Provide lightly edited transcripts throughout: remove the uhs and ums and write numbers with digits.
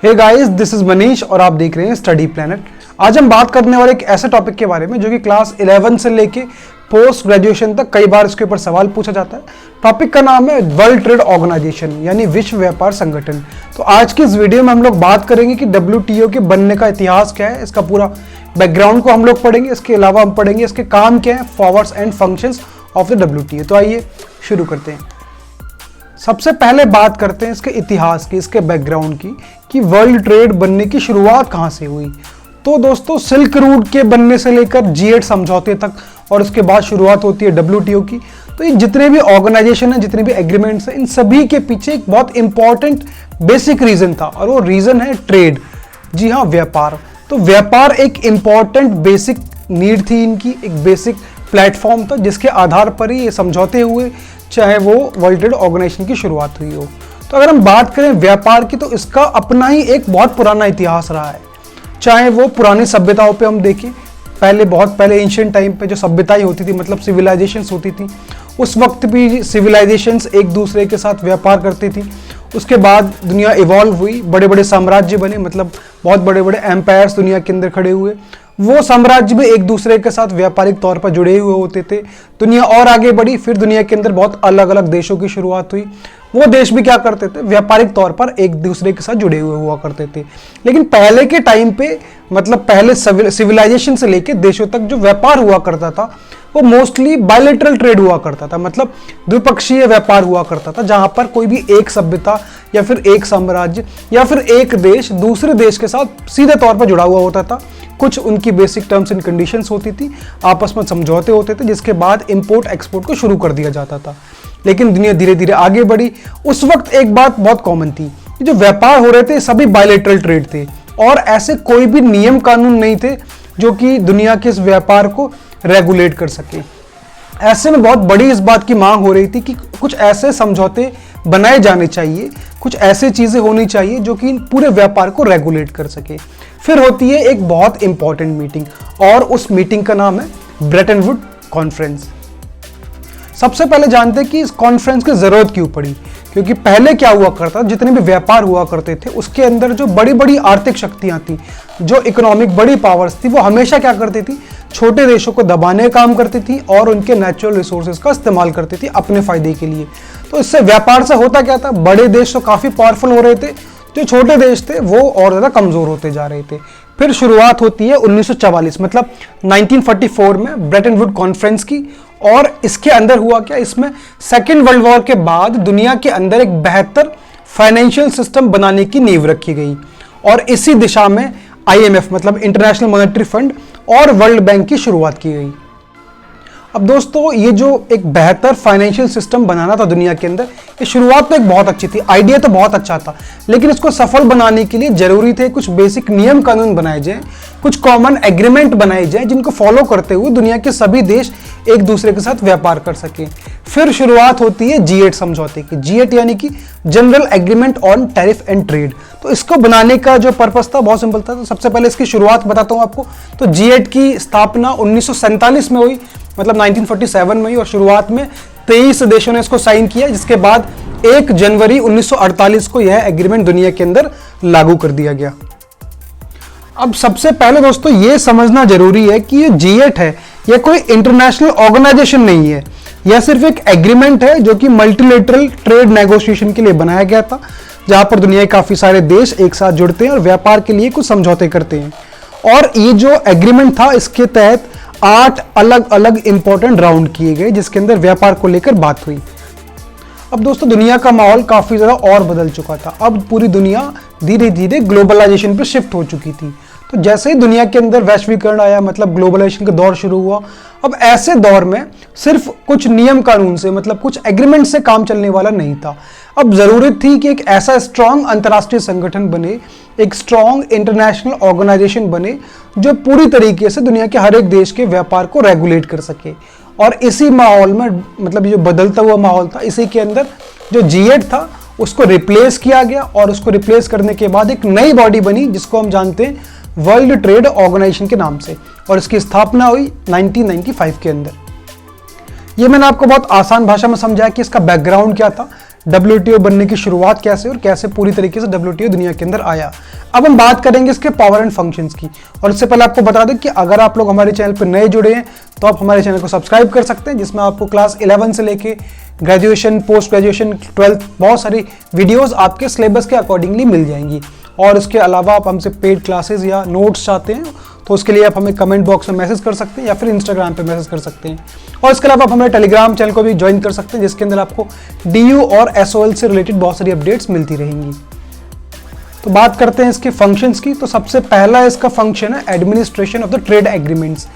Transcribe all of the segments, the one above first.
Hey guys, this is Manish और आप देख रहे हैं स्टडी प्लैनेट। आज हम बात करने वाले एक ऐसे टॉपिक के बारे में जो कि क्लास 11 से लेके पोस्ट ग्रेजुएशन तक कई बार इसके ऊपर सवाल पूछा जाता है। टॉपिक का नाम है वर्ल्ड ट्रेड ऑर्गेनाइजेशन यानी विश्व व्यापार संगठन। तो आज की इस वीडियो में हम लोग बात करेंगे कि WTO के बनने का इतिहास क्या है, इसका पूरा बैकग्राउंड को हम लोग पढ़ेंगे। इसके अलावा हम पढ़ेंगे इसके काम क्या है, forms and functions of the WTO। तो आइए शुरू करते हैं। सबसे पहले बात करते हैं इसके इतिहास की, इसके बैकग्राउंड की, कि वर्ल्ड ट्रेड बनने की शुरुआत कहाँ से हुई। तो दोस्तों, सिल्क रूट के बनने से लेकर G8 समझौते तक और उसके बाद शुरुआत होती है WTO की। तो ये जितने भी ऑर्गेनाइजेशन है, जितने भी एग्रीमेंट्स हैं, इन सभी के पीछे एक बहुत इंपॉर्टेंट बेसिक रीजन था और वो रीजन है ट्रेड। जी हाँ, व्यापार। तो व्यापार एक इंपॉर्टेंट बेसिक नीड थी इनकी, एक बेसिक प्लेटफॉर्म था जिसके आधार पर ही ये समझौते हुए, चाहे वो वर्ल्ड ट्रेड ऑर्गेनाइजेशन की शुरुआत हुई हो। तो अगर हम बात करें व्यापार की, तो इसका अपना ही एक बहुत पुराना इतिहास रहा है। चाहे वो पुरानी सभ्यताओं पे हम देखें, बहुत पहले एंशिएंट टाइम पे जो सभ्यताएं होती थी, मतलब सिविलाइजेशंस होती थी, उस वक्त भी सिविलाइजेशंस एक दूसरे के साथ व्यापार करती थी। उसके बाद दुनिया इवॉल्व हुई, बड़े बड़े साम्राज्य बने, मतलब बहुत बड़े बड़े एम्पायर्स दुनिया के अंदर खड़े हुए। वो साम्राज्य भी एक दूसरे के साथ व्यापारिक तौर पर जुड़े हुए होते थे। दुनिया और आगे बढ़ी, फिर दुनिया के अंदर बहुत अलग अलग देशों की शुरुआत हुई। वो देश भी क्या करते थे, व्यापारिक तौर पर एक दूसरे के साथ जुड़े हुए हुआ करते थे। लेकिन पहले के टाइम पे, मतलब पहले सिविलाइजेशन से लेके देशों तक जो व्यापार हुआ करता था, वो मोस्टली बायलैटरल ट्रेड हुआ करता था, मतलब द्विपक्षीय व्यापार हुआ करता था, जहां पर कोई भी एक सभ्यता या फिर एक साम्राज्य या फिर एक देश दूसरे देश के साथ सीधे तौर पर जुड़ा हुआ होता था। कुछ उनकी बेसिक टर्म्स एंड कंडीशंस होती थी, आपस में समझौते होते थे, जिसके बाद इंपोर्ट एक्सपोर्ट को शुरू कर दिया जाता था। लेकिन दुनिया धीरे धीरे आगे बढ़ी। उस वक्त एक बात बहुत कॉमन थी, जो व्यापार हो रहे थे सभी बायलैटरल ट्रेड थे और ऐसे कोई भी नियम कानून नहीं थे जो कि दुनिया के इस व्यापार को रेगुलेट कर सके। ऐसे में बहुत बड़ी इस बात की मांग हो रही थी कि कुछ ऐसे समझौते बनाए जाने चाहिए, कुछ ऐसे चीजें होनी चाहिए जो कि पूरे व्यापार को रेगुलेट कर सके। फिर होती है एक बहुत इंपॉर्टेंट मीटिंग और उस मीटिंग का नाम है ब्रेटन वुड कॉन्फ्रेंस। सबसे पहले जानते हैं कि इस कॉन्फ्रेंस की जरूरत क्यों पड़ी, क्योंकि पहले क्या हुआ करता, जितने भी व्यापार हुआ करते थे उसके अंदर जो बड़ी बड़ी आर्थिक शक्तियां थी, जो इकोनॉमिक बड़ी पावर्स थी, वो हमेशा क्या करती थी, छोटे देशों को दबाने का काम करती थी और उनके नेचुरल रिसोर्सेज का इस्तेमाल करती थी अपने फायदे के लिए। तो इससे व्यापार से होता क्या था, बड़े देश तो काफी पावरफुल हो रहे थे, जो छोटे देश थे वो और ज्यादा कमजोर होते जा रहे थे। फिर शुरुआत होती है 1944, मतलब 1944 में ब्रेटन वुड कॉन्फ्रेंस की। और इसके अंदर हुआ क्या, इसमें सेकेंड वर्ल्ड वॉर के बाद दुनिया के अंदर एक बेहतर फाइनेंशियल सिस्टम बनाने की नींव रखी गई और इसी दिशा में IMF, मतलब इंटरनेशनल मॉनेटरी फंड, और वर्ल्ड बैंक की शुरुआत की गई। अब दोस्तों, ये जो एक बेहतर फाइनेंशियल सिस्टम बनाना था दुनिया के अंदर, ये शुरुआत तो एक बहुत अच्छी थी, आइडिया तो बहुत अच्छा था, लेकिन इसको सफल बनाने के लिए जरूरी थे कुछ बेसिक नियम कानून बनाए जाएं, कुछ कॉमन एग्रीमेंट बनाए जाएं, जिनको फॉलो करते हुए दुनिया के सभी देश एक दूसरे के साथ व्यापार कर सके। फिर शुरुआत होती है G8 समझौते की। G8 यानी कि general agreement on tariff and trade. तो इसको बनाने का जो पर्पस था बहुत सिंपल था। तो सबसे पहले इसकी शुरुआत बताता हूं आपको। तो G8 की स्थापना 1947 में हुई, मतलब 1947 में हुई, और शुरुआत में 23 देशों ने इसको साइन किया, जिसके बाद 1 जनवरी 1948 को यह एग्रीमेंट दुनिया के अंदर लागू कर दिया गया। अब सबसे पहले दोस्तों ये समझना जरूरी है कि ये G8 है, यह कोई इंटरनेशनल ऑर्गेनाइजेशन नहीं है, यह सिर्फ एक एग्रीमेंट है जो कि मल्टीलेटरल ट्रेड नेगोशिएशन के लिए बनाया गया था, जहां पर दुनिया के काफी सारे देश एक साथ जुड़ते हैं और व्यापार के लिए कुछ समझौते करते हैं। और ये जो एग्रीमेंट था, इसके तहत 8 अलग अलग इंपॉर्टेंट राउंड किए गए, जिसके अंदर व्यापार को लेकर बात हुई। अब दोस्तों, दुनिया का माहौल काफी ज्यादा और बदल चुका था। अब पूरी दुनिया धीरे धीरे ग्लोबलाइजेशन पर शिफ्ट हो चुकी थी। तो जैसे ही दुनिया के अंदर वैश्वीकरण आया, मतलब ग्लोबलाइजेशन का दौर शुरू हुआ, अब ऐसे दौर में सिर्फ कुछ नियम कानून से, मतलब कुछ एग्रीमेंट से काम चलने वाला नहीं था। अब जरूरत थी कि एक ऐसा स्ट्रांग अंतर्राष्ट्रीय संगठन बने, एक स्ट्रांग इंटरनेशनल ऑर्गेनाइजेशन बने, जो पूरी तरीके से दुनिया के हर एक देश के व्यापार को रेगुलेट कर सके। और इसी माहौल में, मतलब ये जो बदलता हुआ माहौल था, इसी के अंदर जो G8 था उसको रिप्लेस किया गया और उसको रिप्लेस करने के बाद एक नई बॉडी बनी, जिसको हम जानते हैं वर्ल्ड ट्रेड ऑर्गेनाइजेशन के नाम से, और इसकी स्थापना हुई 1995 के अंदर। ये मैंने आपको बहुत आसान भाषा में समझाया कि इसका बैकग्राउंड क्या था। WTO बनने की शुरुआत कैसे और कैसे पूरी तरीके से WTO दुनिया के अंदर आया। अब हम बात करेंगे इसके पावर एंड फंक्शंस की। और इससे पहले आपको बता दें कि अगर आप लोग हमारे चैनल पर नए जुड़े हैं तो आप हमारे चैनल को सब्सक्राइब कर सकते हैं, जिसमें आपको क्लास 11 से लेके ग्रेजुएशन, पोस्ट ग्रेजुएशन, 12th बहुत सारी वीडियोस आपके सिलेबस के अकॉर्डिंगली मिल जाएंगी। और इसके अलावा आप हमसे पेड क्लासेस या नोट्स चाहते हैं तो उसके लिए आप हमें कमेंट बॉक्स में मैसेज कर सकते हैं या फिर इंस्टाग्राम पे मैसेज कर सकते हैं। और इसके अलावा आप हमारे टेलीग्राम चैनल को भी ज्वाइन कर सकते हैं, जिसके अंदर आपको DU और SOL से रिलेटेड बहुत सारी अपडेट्स मिलती रहेंगी। तो बात करते हैं इसके फंक्शंस की। तो सबसे पहला इसका फंक्शन है administration of the trade agreements.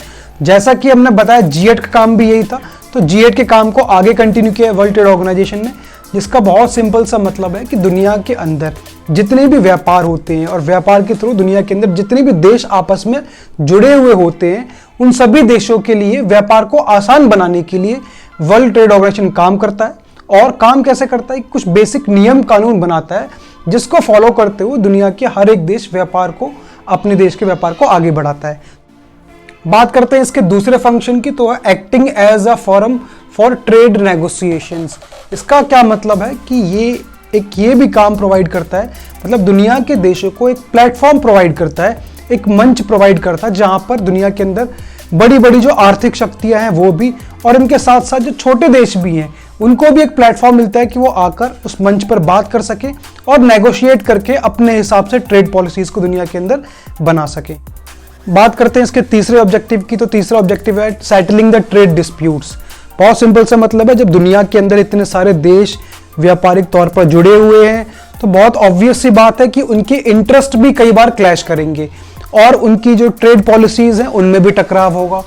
जैसा कि हमने बताया G8 का काम भी यही था, तो G8 के काम को आगे कंटिन्यू किया वर्ल्ड ट्रेड ऑर्गेनाइजेशन ने, जिसका बहुत सिंपल सा मतलब है कि दुनिया के अंदर जितने भी व्यापार होते हैं और व्यापार के थ्रू दुनिया के अंदर जितने भी देश आपस में जुड़े हुए होते हैं, उन सभी देशों के लिए व्यापार को आसान बनाने के लिए वर्ल्ड ट्रेड ऑर्गेनाइजेशन काम करता है। और काम कैसे करता है? कुछ बेसिक नियम कानून बनाता है जिसको फॉलो करते हुए दुनिया के हर एक देश व्यापार को, अपने देश के व्यापार को आगे बढ़ाता है। बात करते हैं इसके दूसरे फंक्शन की, तो acting as a forum for trade negotiations. इसका क्या मतलब है कि ये भी काम प्रोवाइड करता है, मतलब दुनिया के देशों को एक प्लेटफॉर्म प्रोवाइड करता है, एक मंच प्रोवाइड करता है जहां पर दुनिया के अंदर बड़ी बड़ी जो आर्थिक शक्तियां हैं वो भी, और इनके साथ साथ जो छोटे देश भी हैं उनको भी एक प्लेटफॉर्म मिलता है कि वो आकर उस मंच पर बात कर सके और नेगोशिएट करके अपने हिसाब से ट्रेड पॉलिसीज को दुनिया के अंदर बना सके। बात करते हैं इसके तीसरे ऑब्जेक्टिव की। तो तीसरा ऑब्जेक्टिव है सेटलिंग द ट्रेड डिस्प्यूट्स। बहुत सिंपल सा मतलब है, जब दुनिया के अंदर इतने सारे देश व्यापारिक तौर पर जुड़े हुए हैं तो बहुत ऑब्वियस सी बात है कि उनके इंटरेस्ट भी कई बार क्लैश करेंगे और उनकी जो ट्रेड पॉलिसीज हैं उनमें भी टकराव होगा।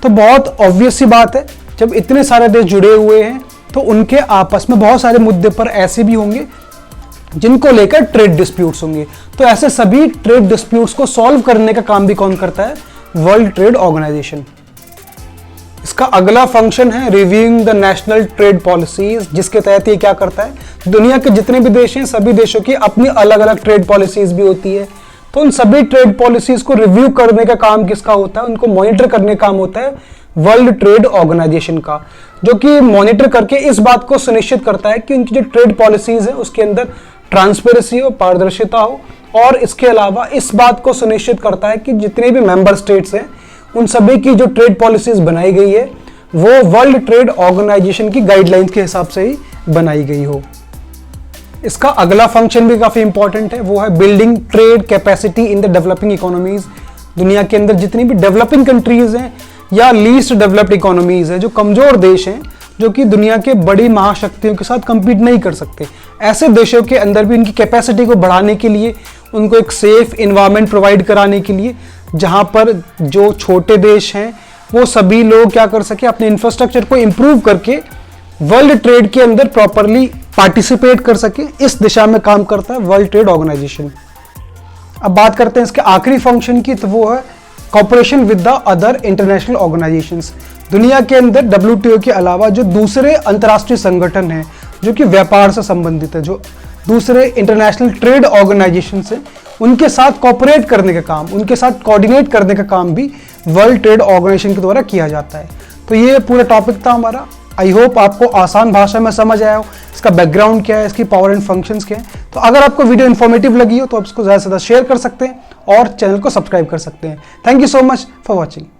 तो बहुत ऑब्वियस सी बात है, जब इतने सारे देश जुड़े हुए हैं तो उनके आपस में बहुत सारे मुद्दे पर ऐसे भी होंगे जिनको लेकर ट्रेड डिस्प्यूट्स होंगे। तो ऐसे सभी ट्रेड डिस्प्यूट्स को सॉल्व करने का काम भी कौन करता है? World trade organisation. इसका अगला फंक्शन है reviewing the national trade policies, जिसके तहत ये क्या करता है? दुनिया के जितने भी देश हैं सभी देशों की अपनी अलग अलग ट्रेड पॉलिसीज भी होती है, तो उन सभी ट्रेड पॉलिसीज को रिव्यू करने का काम किसका होता है? उनको मॉनिटर करने का काम होता है वर्ल्ड ट्रेड ऑर्गेनाइजेशन का, जो कि मॉनिटर करके इस बात को सुनिश्चित करता है कि उनकी जो ट्रेड पॉलिसीज है उसके अंदर ट्रांसपेरेंसी हो, पारदर्शिता हो, और इसके अलावा इस बात को सुनिश्चित करता है कि जितने भी मेंबर स्टेट्स हैं उन सभी की जो ट्रेड पॉलिसीज बनाई गई है वो वर्ल्ड ट्रेड ऑर्गेनाइजेशन की गाइडलाइंस के हिसाब से ही बनाई गई हो। इसका अगला फंक्शन भी काफी इंपॉर्टेंट है, वो है building trade capacity in the developing economies. दुनिया के अंदर जितनी भी डेवलपिंग कंट्रीज हैं या लीस्ट डेवलप्ड इकोनॉमीज हैं, जो कमजोर देश हैं, जो कि दुनिया के बड़ी महाशक्तियों के साथ compete नहीं कर सकते, ऐसे देशों के अंदर भी इनकी कैपेसिटी को बढ़ाने के लिए, उनको एक सेफ इन्वायरमेंट प्रोवाइड कराने के लिए, जहां पर जो छोटे देश हैं वो सभी लोग क्या कर सके, अपने इंफ्रास्ट्रक्चर को इंप्रूव करके वर्ल्ड ट्रेड के अंदर प्रॉपरली पार्टिसिपेट कर सके, इस दिशा में काम करता है वर्ल्ड ट्रेड ऑर्गेनाइजेशन। अब बात करते हैं इसके आखिरी फंक्शन की, तो वो है cooperation with the other international organisations. दुनिया के अंदर WTO के अलावा जो दूसरे अंतर्राष्ट्रीय संगठन हैं जो कि व्यापार से संबंधित है, जो दूसरे इंटरनेशनल ट्रेड ऑर्गेनाइजेशन से, उनके साथ कॉपरेट करने का काम, उनके साथ कोऑर्डिनेट करने का काम भी वर्ल्ड ट्रेड ऑर्गेनाइजेशन के द्वारा किया जाता है। तो ये पूरा टॉपिक था हमारा। आई होप आपको आसान भाषा में समझ आया हो, इसका बैकग्राउंड क्या है, इसकी पावर एंड फंक्शंस क्या है। तो अगर आपको वीडियो इन्फॉर्मेटिव लगी हो तो आप इसको ज़्यादा से ज़्यादा शेयर कर सकते हैं और चैनल को सब्सक्राइब कर सकते हैं। Thank you so much for watching.